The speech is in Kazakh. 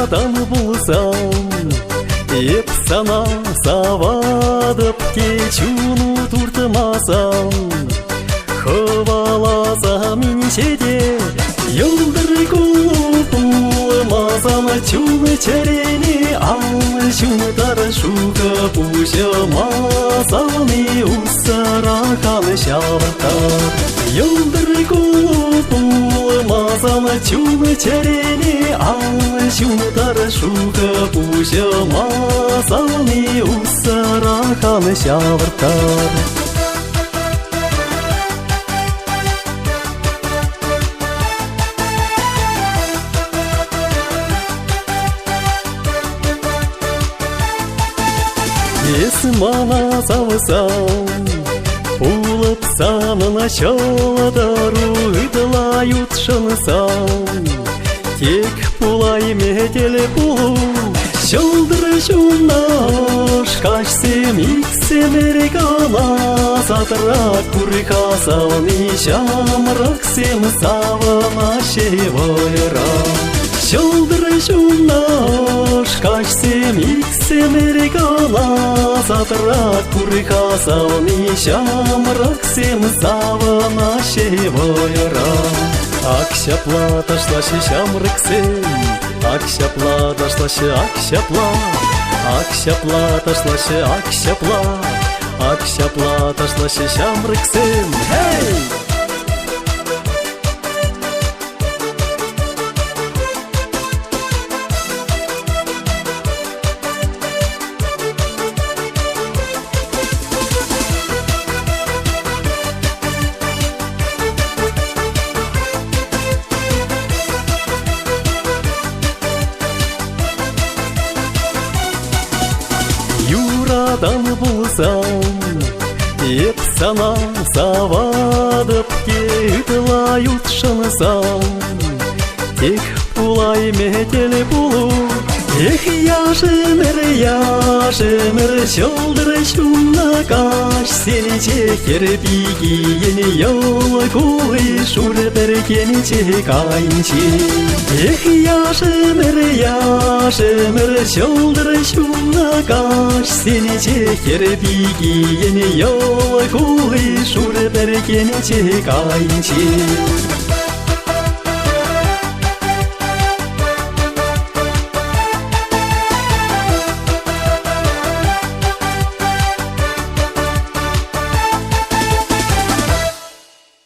Юрадан болсам, еп сана савадып кечуну туртмасам, хываласам инчеде йылдыр кулпулмасам, чулы черени ал чунтар шука пушамасам, и усаракан шавартар. Йылдыр кулпулмасам, чулы черени ал чунтар шука пушамасам, и усаракан шавартар. Есмана завысам, улып санына чаладару ыдылают шынсам, тек пулай метел пулу, шылдыр жунаш кашсем иксем эргана, сатрак куркасам ишамраксем савана шевайра. Шылдыр жунаш кашсем иксем эргана, сатрак куркасам ишамраксем савана шевайра. Акшапла ташлашы шамрыксем, акшапла ташлашы акшапла, акшапла ташлашы акшапла, акшапла ташлашы шамрыксем. Хей! Юрадан болсам, еп сана савадып кетлают шынсам, тек пулай метел пулу. Эх, яшемер, шылдыр шунакаш, сені чекер пигиен йол кулы шур берген чекайынчи. Эх, яшемер, шылдыр шунакаш, сені чекер пигиен йол кулы шур берген чекайынчи.